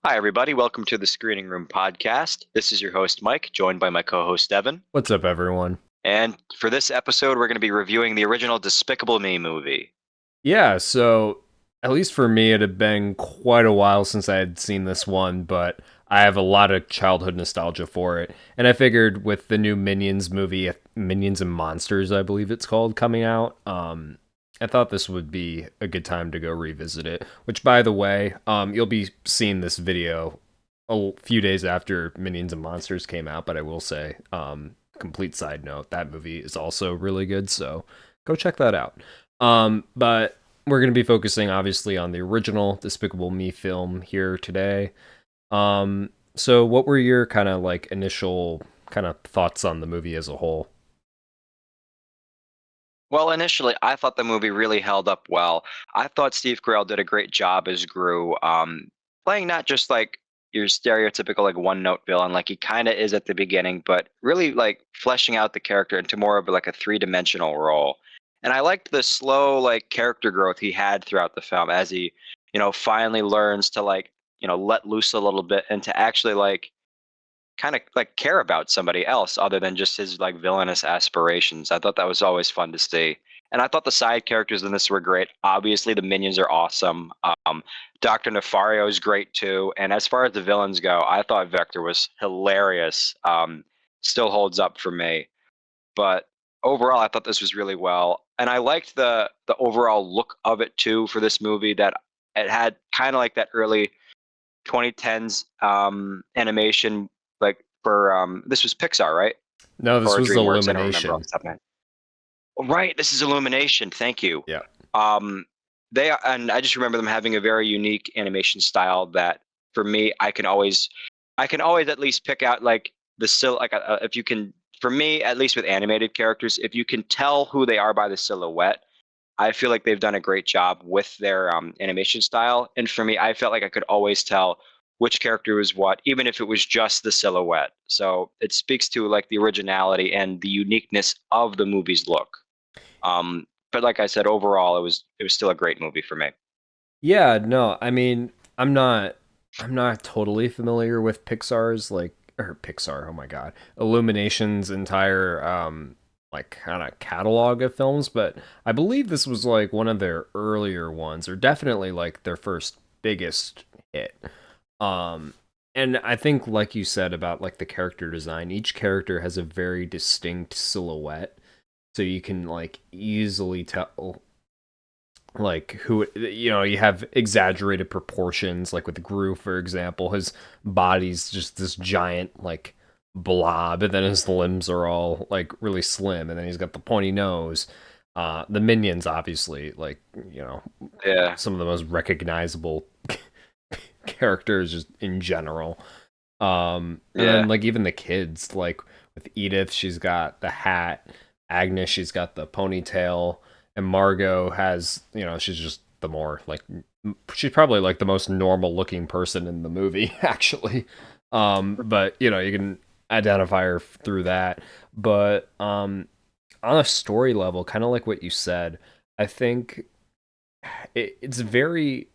Hi, everybody. Welcome to the Screening Room podcast. This is your host, Mike, joined by my co host, Evan. What's up, everyone? And for this episode, we're going to be reviewing the original Despicable Me movie. Yeah, so at least for me, it had been quite a while since I had seen this one, but I have a lot of childhood nostalgia for it. And I figured with the new Minions movie, Minions and Monsters, I believe it's called, coming out, I thought this would be a good time to go revisit it. Which, by the way, you'll be seeing this video a few days after Minions and Monsters came out, but I will say, complete side note, that movie is also really good, so go check that out. But we're going to be focusing obviously on the original Despicable Me film here today. So what were your kind of like initial kind of thoughts on the movie as a whole? Well, initially, I thought the movie really held up well. I thought Steve Carell did a great job as Gru, playing not just like your stereotypical like one note villain, like he kind of is at the beginning, but really like fleshing out the character into more of like a three-dimensional role. And I liked the slow like character growth he had throughout the film as he, finally learns to like, let loose a little bit and to actually like kind of like care about somebody else other than just his like villainous aspirations. I thought that was always fun to see. And I thought the side characters in this were great. Obviously, the minions are awesome. Dr. Nefario is great too. And as far as the villains go, I thought Vector was hilarious. Still holds up for me. But overall, I thought this was really well. And I liked the overall look of it too for this movie. That it had kind of like that early 2010s animation, like for this was Pixar, right? No, this Or was DreamWorks. I don't remember off Illumination. the top of my head. Oh, right, this is Illumination. Thank you. Yeah. Um, and I just remember them having a very unique animation style that, for me, I can always at least pick out like if you can, for me at least with animated characters, if you can tell who they are by the silhouette, I feel like they've done a great job with their animation style. And for me, I felt like I could always tell which character was what, even if it was just the silhouette. So it speaks to like the originality and the uniqueness of the movie's look. But like I said, overall, it was still a great movie for me. Yeah, no, I mean, I'm not totally familiar with Pixar's like or Pixar, oh my god. Illumination's entire like kind of catalog of films, but I believe this was like one of their earlier ones or definitely like their first biggest hit. Um and I think like you said about like the character design, each character has a very distinct silhouette so you can like easily tell like who you have exaggerated proportions like with Gru for example his body's just this giant like blob and then his limbs are all like really slim and then he's got the pointy nose. The minions obviously like you know Yeah, some of the most recognizable characters just in general. And then yeah, like even the kids, like with Edith, she's got the hat. Agnes, she's got the ponytail, and Margot has, she's just the more like she's probably like the most normal looking person in the movie, actually. But you can identify her through that. But on a story level, kind of like what you said, I think it's very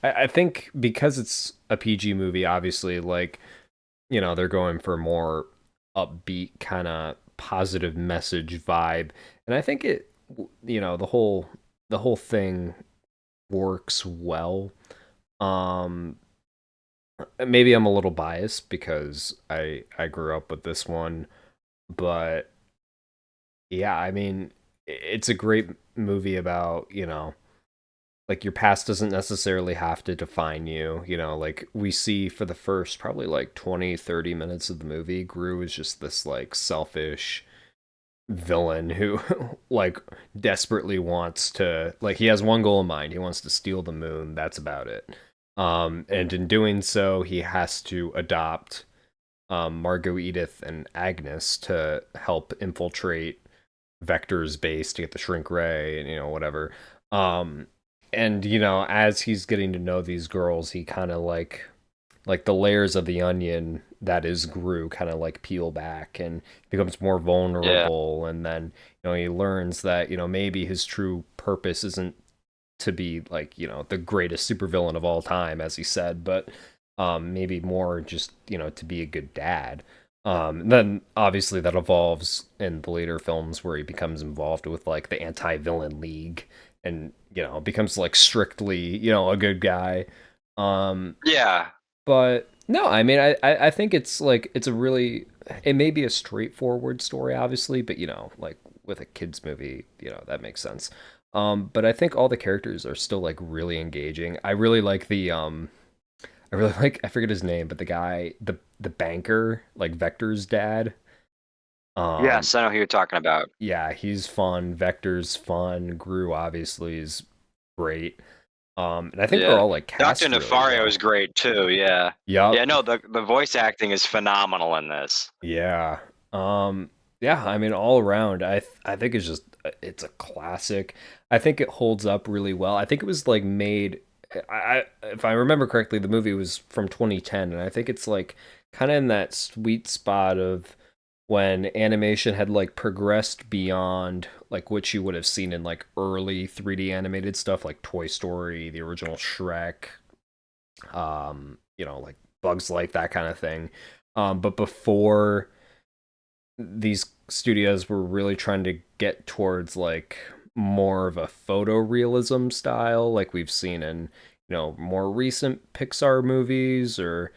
I think because it's a PG movie, obviously, like, they're going for more upbeat, kind of positive message vibe. And I think the whole thing works well. Um, Maybe I'm a little biased because I grew up with this one, but yeah, I mean, it's a great movie about, like your past doesn't necessarily have to define you, like we see for the first probably like 20-30 minutes of the movie, Gru is just this like selfish villain who like desperately wants to, like, he has one goal in mind. He wants to steal the moon. That's about it. And in doing so he has to adopt Margot, Edith, and Agnes to help infiltrate Vector's base to get the shrink ray and whatever. um and as he's getting to know these girls, he kind of like the layers of the onion that is Gru kind of like peel back and becomes more yeah, vulnerable. And then he learns that maybe his true purpose isn't to be like the greatest supervillain of all time, as he said, but maybe more just to be a good dad. Then obviously that evolves in the later films where he becomes involved with like the anti-villain league and becomes like strictly a good guy. Um, Yeah. but no, I mean, I think it's like it's a really it may be a straightforward story, obviously, but like with a kids movie, that makes sense. But I think all the characters are still like really engaging. I really like I really like I forget his name, but the guy, the banker, like Vector's dad. Um, Yes, I know who you're talking about. yeah, he's fun. Vector's fun. Gru obviously is great. And I think they're Yeah. all like Dr. cast really Nefario is well. great too. Yeah. Yup. Yeah, no, the voice acting is phenomenal in this. Yeah. Yeah, I mean all around I think it's just it's a classic. I think it holds up really well. I think it was like made if I remember correctly the movie was from 2010 and I think it's like kind of in that sweet spot of when animation had like progressed beyond like what you would have seen in like early 3D animated stuff like Toy Story, the original Shrek, like Bugs Life, that kind of thing. But before these studios were really trying to get towards like more of a photorealism style, like we've seen in more recent Pixar movies or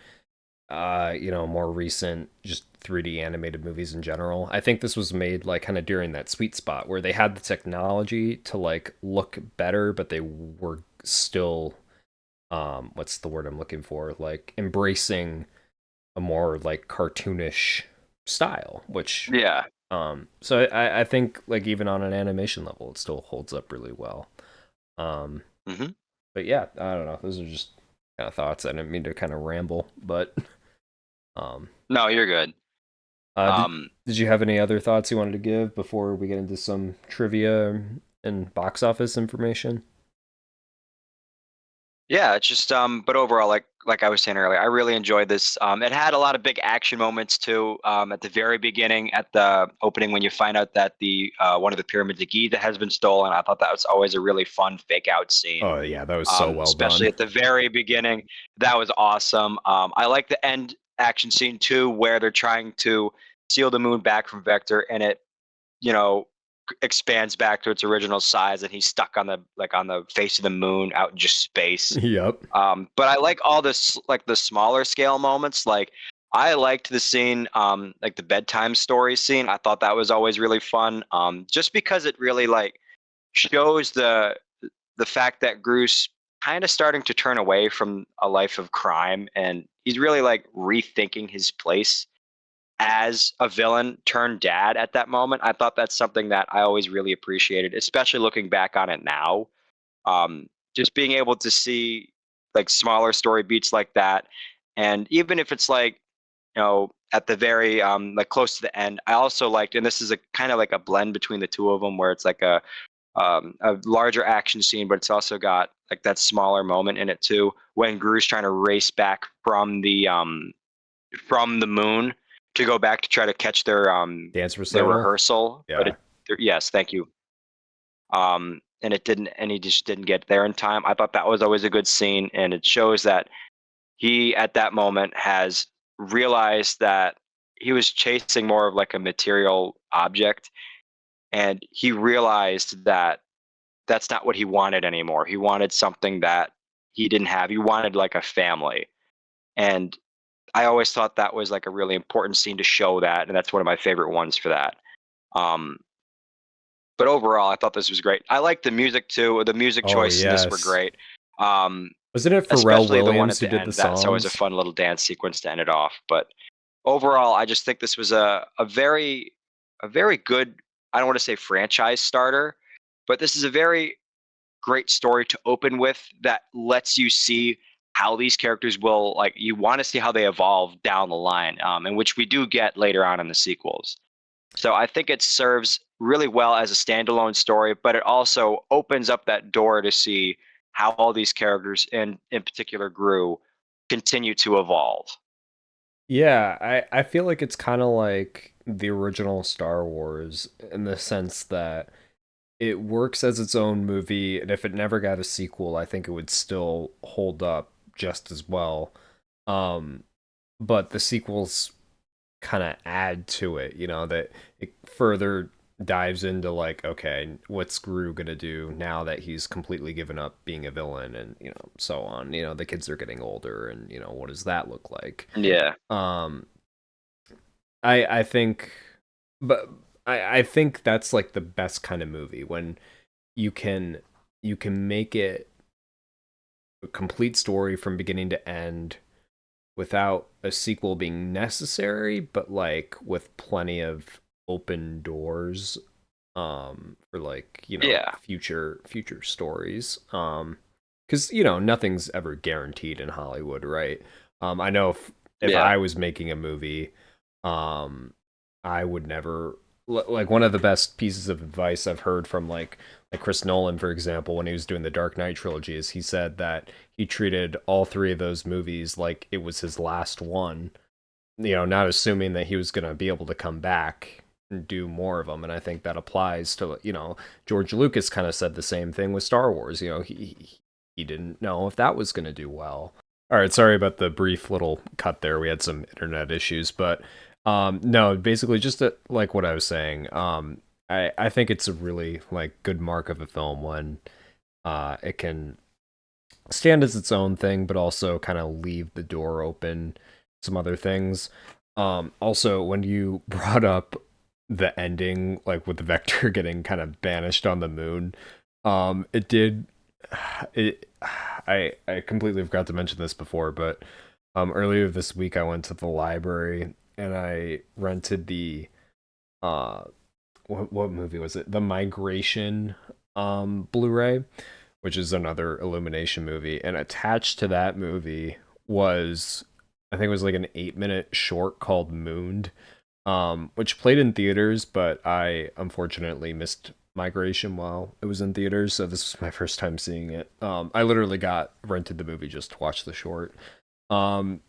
more recent just 3D animated movies in general. I think this was made like kind of during that sweet spot where they had the technology to like look better, but they were still what's the word I'm looking for? Like embracing a more like cartoonish style, which Yeah. so I think like even on an animation level it still holds up really well. Um Hmm. but yeah, I don't know. Those are just kind of thoughts. I didn't mean to kind of ramble, but um No, you're good. did Um, did you have any other thoughts you wanted to give before we get into some trivia and box office information? Yeah, it's just but overall, like I was saying earlier, I really enjoyed this. It had a lot of big action moments too. At the very beginning, at the opening, when you find out that the one of the pyramids of Giza has been stolen, I thought that was always a really fun fake out scene. Oh yeah, that was so well Especially done. at the very beginning, that was awesome. I like the end action scene too, where they're trying to steal the moon back from Vector, and it you know expands back to its original size, and he's stuck on the face of the moon out in just space. Yep. But I like all this, like the smaller scale moments. Like I liked the scene, like the bedtime story scene. I thought that was always really fun. Just because it really like shows the fact that Bruce kind of starting to turn away from a life of crime, and he's really like rethinking his place as a villain turned dad at that moment. I thought that's something that I always really appreciated, especially looking back on it now. um, just being able to see like smaller story beats like that, and even if it's like at the very like close to the end, I also liked, and this is a kind of like a blend between the two of them, where it's like a larger action scene, but it's also got like that smaller moment in it too, when Gru's trying to race back from the moon to go back to try to catch Dance their recital. rehearsal, but Yeah. yes, thank you. And it didn't, and he just didn't get there in time. I thought that was always a good scene, and it shows that he at that moment has realized that he was chasing more of like a material object, and he realized that that's not what he wanted anymore. He wanted something that he didn't have. He wanted like a family. And I always thought that was like a really important scene to show that, and that's one of my favorite ones for that. Um, but overall, I thought this was great. I liked the music too. The music Oh choices in this were yes. great. Um, Wasn't it Pharrell Especially the one Williams at who the did the end. That's always a songs? fun little dance sequence to end it off. But overall, I just think this was a very good. I don't want to say franchise starter, but this is a very great story to open with that lets you see how these characters will, like, you want to see how they evolve down the line, and which we do get later on in the sequels. So I think it serves really well as a standalone story, but it also opens up that door to see how all these characters, and in particular Gru, continue to evolve. Yeah, I feel like it's kind of like the original Star Wars in the sense that it works as its own movie, and if it never got a sequel, I think it would still hold up just as well. Um, but the sequels kind of add to it, that it further dives into like, okay, what's Gru gonna do now that he's completely given up being a villain, and so on. The kids are getting older, and what does that look like? Yeah. Um, I think, but I think that's like the best kind of movie when you can you can make it a complete story from beginning to end without a sequel being necessary, but like with plenty of open doors for like, Yeah. future stories. Cuz nothing's ever guaranteed in Hollywood, right? I know if Yeah. I was making a movie, um I would never like one of the best pieces of advice I've heard from like Chris Nolan, for example, when he was doing the Dark Knight trilogy, is he said that he treated all three of those movies like it was his last one, not assuming that he was going to be able to come back and do more of them. And I think that applies to, George Lucas kind of said the same thing with Star Wars. He didn't know if that was going to do well. All right, sorry about the brief little cut there. We had some internet issues, but no, basically just like what I was saying. I think it's a really like good mark of a film when it can stand as its own thing, but also kind of leave the door open some other things. Also, when you brought up the ending, like with the Vector getting kind of banished on the moon, it did. It, I completely forgot to mention this before, but earlier this week I went to the library and I rented the uh what movie was it? The Migration Blu-ray, which is another Illumination movie, and attached to that movie was I think it was like an 8-minute short called Mooned, which played in theaters, but I unfortunately missed Migration while it was in theaters, so this was my first time seeing it. I literally got rented the movie just to watch the short. Um,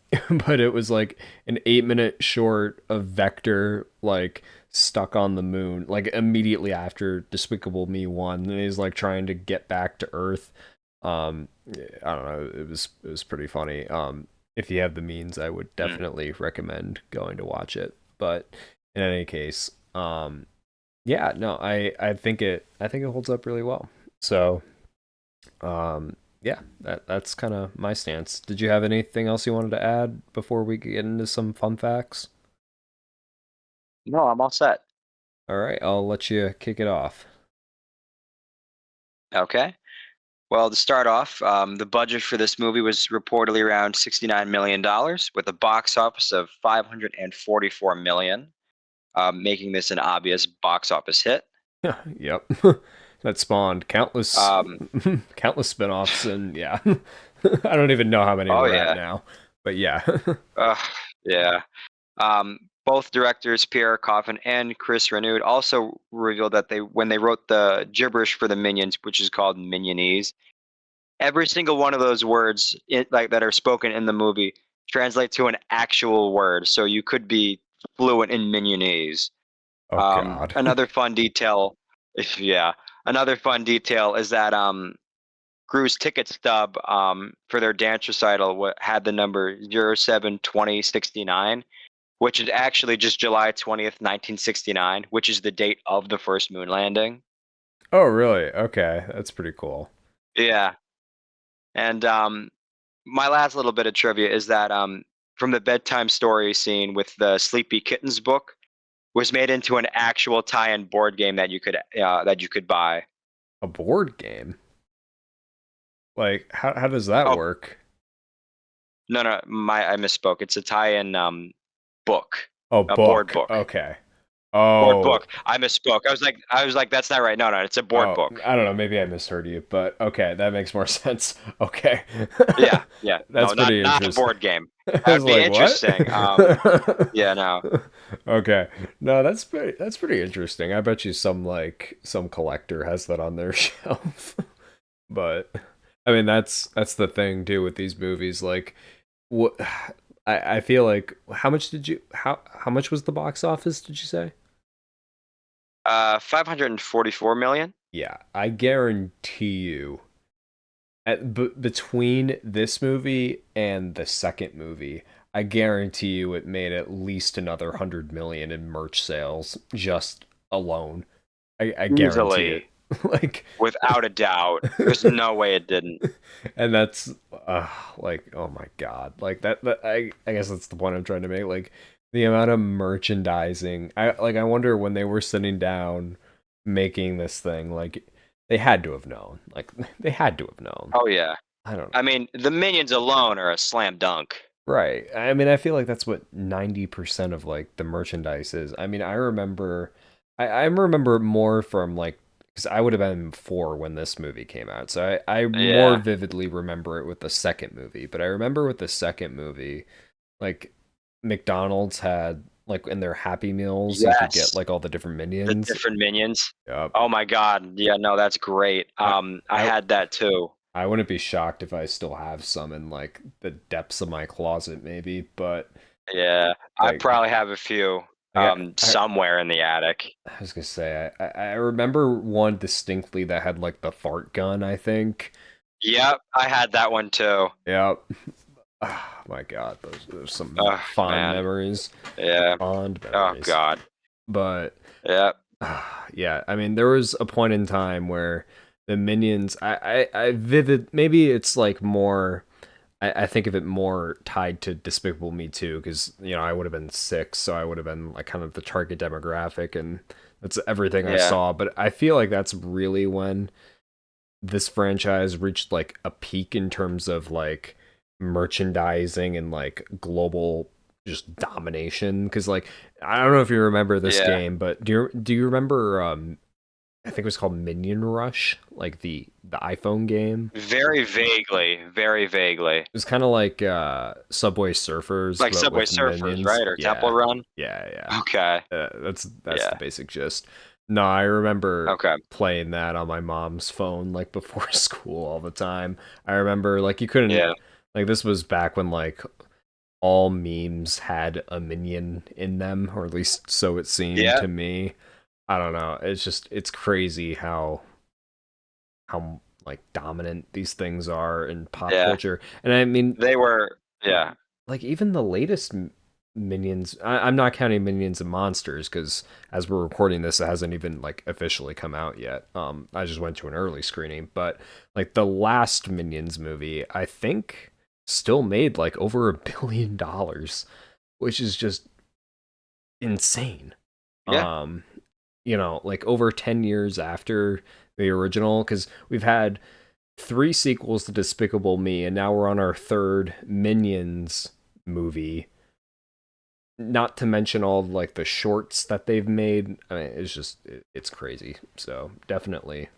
but it was like an 8-minute short of Vector like stuck on the moon, like immediately after Despicable Me 1, and he's like trying to get back to Earth. I don't know, it was pretty funny. If you have the means, I would Mm. definitely recommend going to watch it. But in any case, yeah, no, I think it holds up really well. So, yeah, that's kind of my stance. Did you have anything else you wanted to add before we get into some fun facts? No, I'm all set. All right, I'll let you kick it off. Okay. Well, to start off, the budget for this movie was reportedly around $69 million, with a box office of 544 million, making this an obvious box office hit. Yep. That spawned countless Um, countless spin-offs, and yeah. I don't even know how many oh we're at yeah, now. But yeah. uh, yeah. Both directors Pierre Coffin and Chris Renaud also revealed that when they wrote the gibberish for the minions, which is called Minionese, every single one of those words like that are spoken in the movie translate to an actual word. So you could be fluent in Minionese. Oh god. Another fun detail, yeah, another fun detail is that Gru's ticket stub for their dance recital had the number 072069, which is actually just July 20th, 1969, which is the date of the first moon landing. Oh really? Okay, that's pretty cool. Yeah. And my last little bit of trivia is that from the bedtime story scene with the Sleepy Kittens book was made into an actual tie-in board game that you could buy. A board game? Like how does that Oh, work? no, no, I misspoke. It's a tie-in book, Oh, a board book. book. Okay. Board Oh, book. I misspoke. I was like, that's not right. No, no, it's a board oh, book. I don't know. Maybe I misheard you, but okay, that makes more sense. Okay, Yeah, yeah. that's No, not pretty not a interesting. board game. I was That'd be like, what? interesting. Yeah, no. Okay, no, that's pretty interesting. I bet you some collector has that on their shelf. But I mean, that's the thing too with these movies. Like, what I feel like, how much was the box office? Did you say? 544 million. Yeah, I guarantee you Between this movie and the second movie, I guarantee you it made at least another 100 million in merch sales just alone. I guarantee it. Easily, Like, without a doubt. There's no way it didn't. and that's like, oh my god, like that I guess that's the point I'm trying to make. Like the amount of merchandising, I wonder when they were sitting down making this thing, like they had to have known, like they had to have known. Oh yeah. I don't I know. mean, the minions alone are a slam dunk. Right. I mean, I feel like that's what 90% of like the merchandise is. I mean, I remember more from like, because I would have been 4 when this movie came out. So I more Yeah. vividly remember it with the second movie. But I remember with the second movie, like McDonald's had like in their Happy Meals, you could get Yes. like all the different The minions. different minions. Yep. Oh my God. Yeah, no, that's great. I I I had that too. I wouldn't be shocked if I still have some in like the depths of my closet, maybe. But Yeah. I like probably have a few I got somewhere in the attic. I was gonna say I remember one distinctly that had like the fart gun, I think. Yep, I had that one too. Yep. Oh my god, those some Oh fond man. memories. Yeah. Fond Oh memories. God. But Yep. yeah, I mean there was a point in time where the minions I vivid maybe it's like more I think of it more tied to Despicable Me too, because I would have been 6, so I would have been like kind of the target demographic, and that's everything I Yeah. saw. But I feel like that's really when this franchise reached like a peak in terms of like merchandising and like global just domination. Because like I don't know if you remember this Yeah. game, but do you remember? I think it was called Minion Rush, like the iPhone game. Very vaguely. Very vaguely. It was kind of like Subway Surfers, Like but Subway with Surfers, minions. right? Or Temple Yeah, Run? yeah, yeah. Okay. That's the Yeah. basic gist. No, I remember Okay. playing that on my mom's phone like before school all the time. I remember like you couldn't Yeah. like this was back when like all memes had a minion in them, or at least so it seemed Yeah. to me. I don't know. It's crazy how like dominant these things are in pop Yeah. culture. And I mean, They were. Yeah. like even the latest Minions, I'm not counting Minions and Monsters because as we're recording this, it hasn't even like officially come out yet. I just went to an early screening, but like the last Minions movie, I think still made like over $1 billion, which is just insane. Yeah. Um, like over 10 years after the original, because we've had 3 sequels to Despicable Me, and now we're on our third Minions movie. Not to mention all of, like the shorts that they've made. I mean, it's crazy. So definitely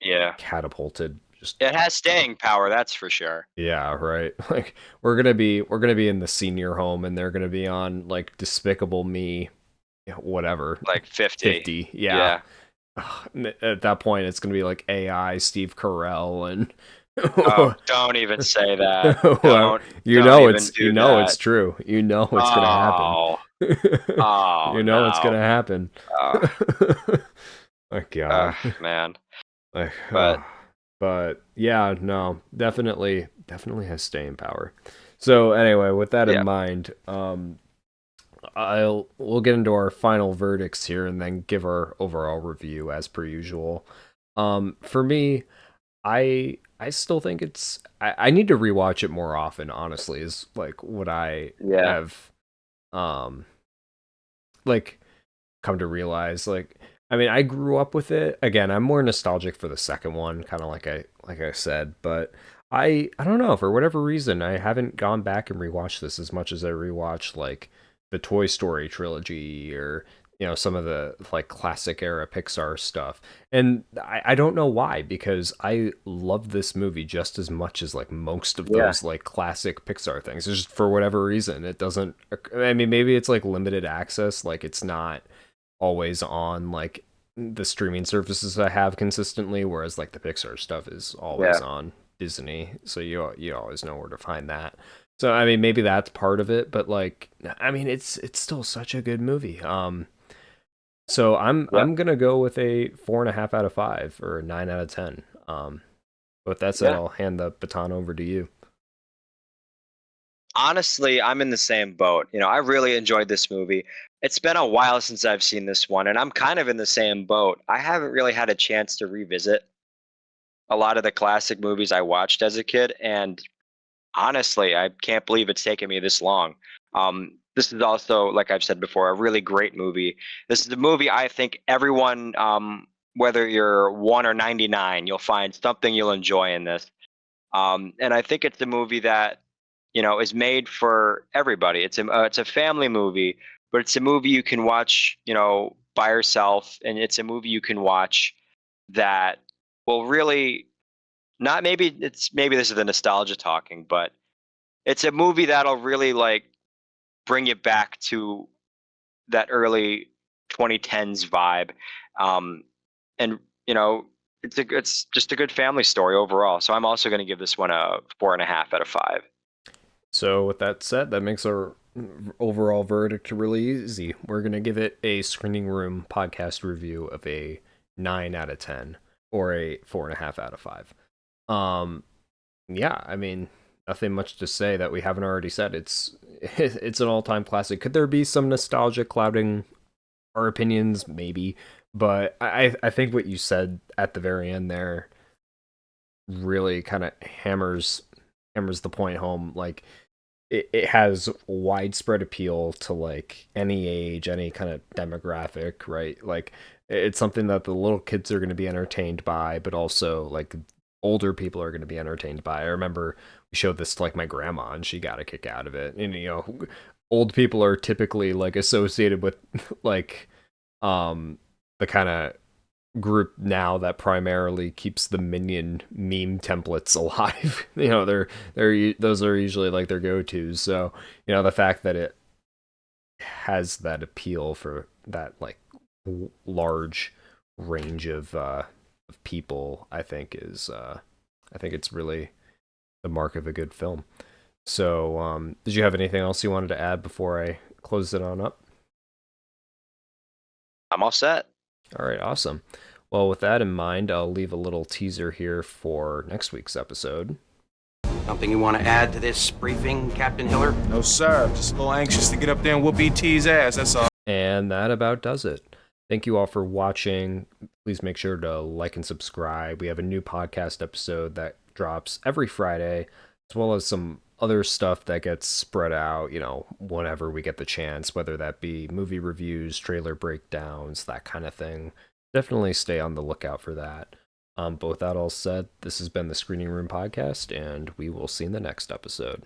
Yeah. catapulted. Just It has staying power, that's for sure. yeah, right. Like we're gonna be in the senior home, and they're gonna be on like Despicable Me, whatever, Like 50. 50. Yeah. Yeah. At that point, it's gonna be like AI Steve Carell and Oh, don't even say that. well, Don't even do it's that. true. It's gonna happen. Oh. Oh It's no. gonna happen. Oh, My God. man. Like, But but yeah, no, definitely has staying power. So anyway, with that in yeah. mind, we'll get into our final verdicts here and then give our overall review as per usual. For me, I still think I need to rewatch it more often, honestly, is like what I Yeah. have like come to realize. Like I mean, I grew up with it. Again, I'm more nostalgic for the second one, kind of like I said, but I don't know, for whatever reason I haven't gone back and rewatched this as much as I rewatched like the Toy Story trilogy, or some of the like classic era Pixar stuff. And I don't know why, because I love this movie just as much as like most of Yeah. those like classic Pixar things. It's just for whatever reason it doesn't. I mean, maybe it's like limited access, like it's not always on like the streaming services I have consistently, whereas like the Pixar stuff is always Yeah. on Disney, so you always know where to find that. So I mean, maybe that's part of it, but like I mean, it's still such a good movie. So I'm Yeah. I'm gonna go with a 4.5 out of 5 or a 9 out of 10. With that said, Yeah. I'll hand the baton over to you. Honestly, I'm in the same boat. I really enjoyed this movie. It's been a while since I've seen this one, and I'm kind of in the same boat. I haven't really had a chance to revisit a lot of the classic movies I watched as a kid, and honestly, I can't believe it's taken me this long. This is also, like I've said before, a really great movie. This is a movie I think everyone, whether you're 1 or 99, you'll find something you'll enjoy in this. And I think it's a movie that is made for everybody. It's a family movie, but it's a movie you can watch by yourself, and it's a movie you can watch that will really not maybe this is the nostalgia talking, but it's a movie that'll really like bring you back to that early 2010s vibe. Um, and it's just a good family story overall. So I'm also going to give this one a 4.5 out of 5. So, with that said, that makes our overall verdict really easy. We're going to give it a screening room podcast review of a 9 out of 10 or a 4.5 out of 5. Um, yeah, I mean, nothing much to say that we haven't already said. It's an all-time classic. Could there be some nostalgia clouding our opinions? Maybe, but I think what you said at the very end there really kind of hammers the point home. Like it has widespread appeal to like any age, any kind of demographic, right? Like it's something that the little kids are going to be entertained by, but also like older people are going to be entertained by. I remember we showed this to like my grandma and she got a kick out of it. And old people are typically like associated with like the kind of group now that primarily keeps the minion meme templates alive. They're those are usually like their go-tos. So, the fact that it has that appeal for that like large range of people, I think it's really the mark of a good film. So, did you have anything else you wanted to add before I close it on up? I'm all set. All right, awesome. Well, with that in mind, I'll leave a little teaser here for next week's episode. Something you want to add to this briefing, Captain Hiller? No, sir. Just a little anxious to get up there and whoop ET's ass, that's all. And that about does it. Thank you all for watching. Please make sure to like and subscribe. We have a new podcast episode that drops every Friday, as well as some other stuff that gets spread out, whenever we get the chance, whether that be movie reviews, trailer breakdowns, that kind of thing. Definitely stay on the lookout for that. But with that all said, this has been the Screening Room Podcast, and we will see you in the next episode.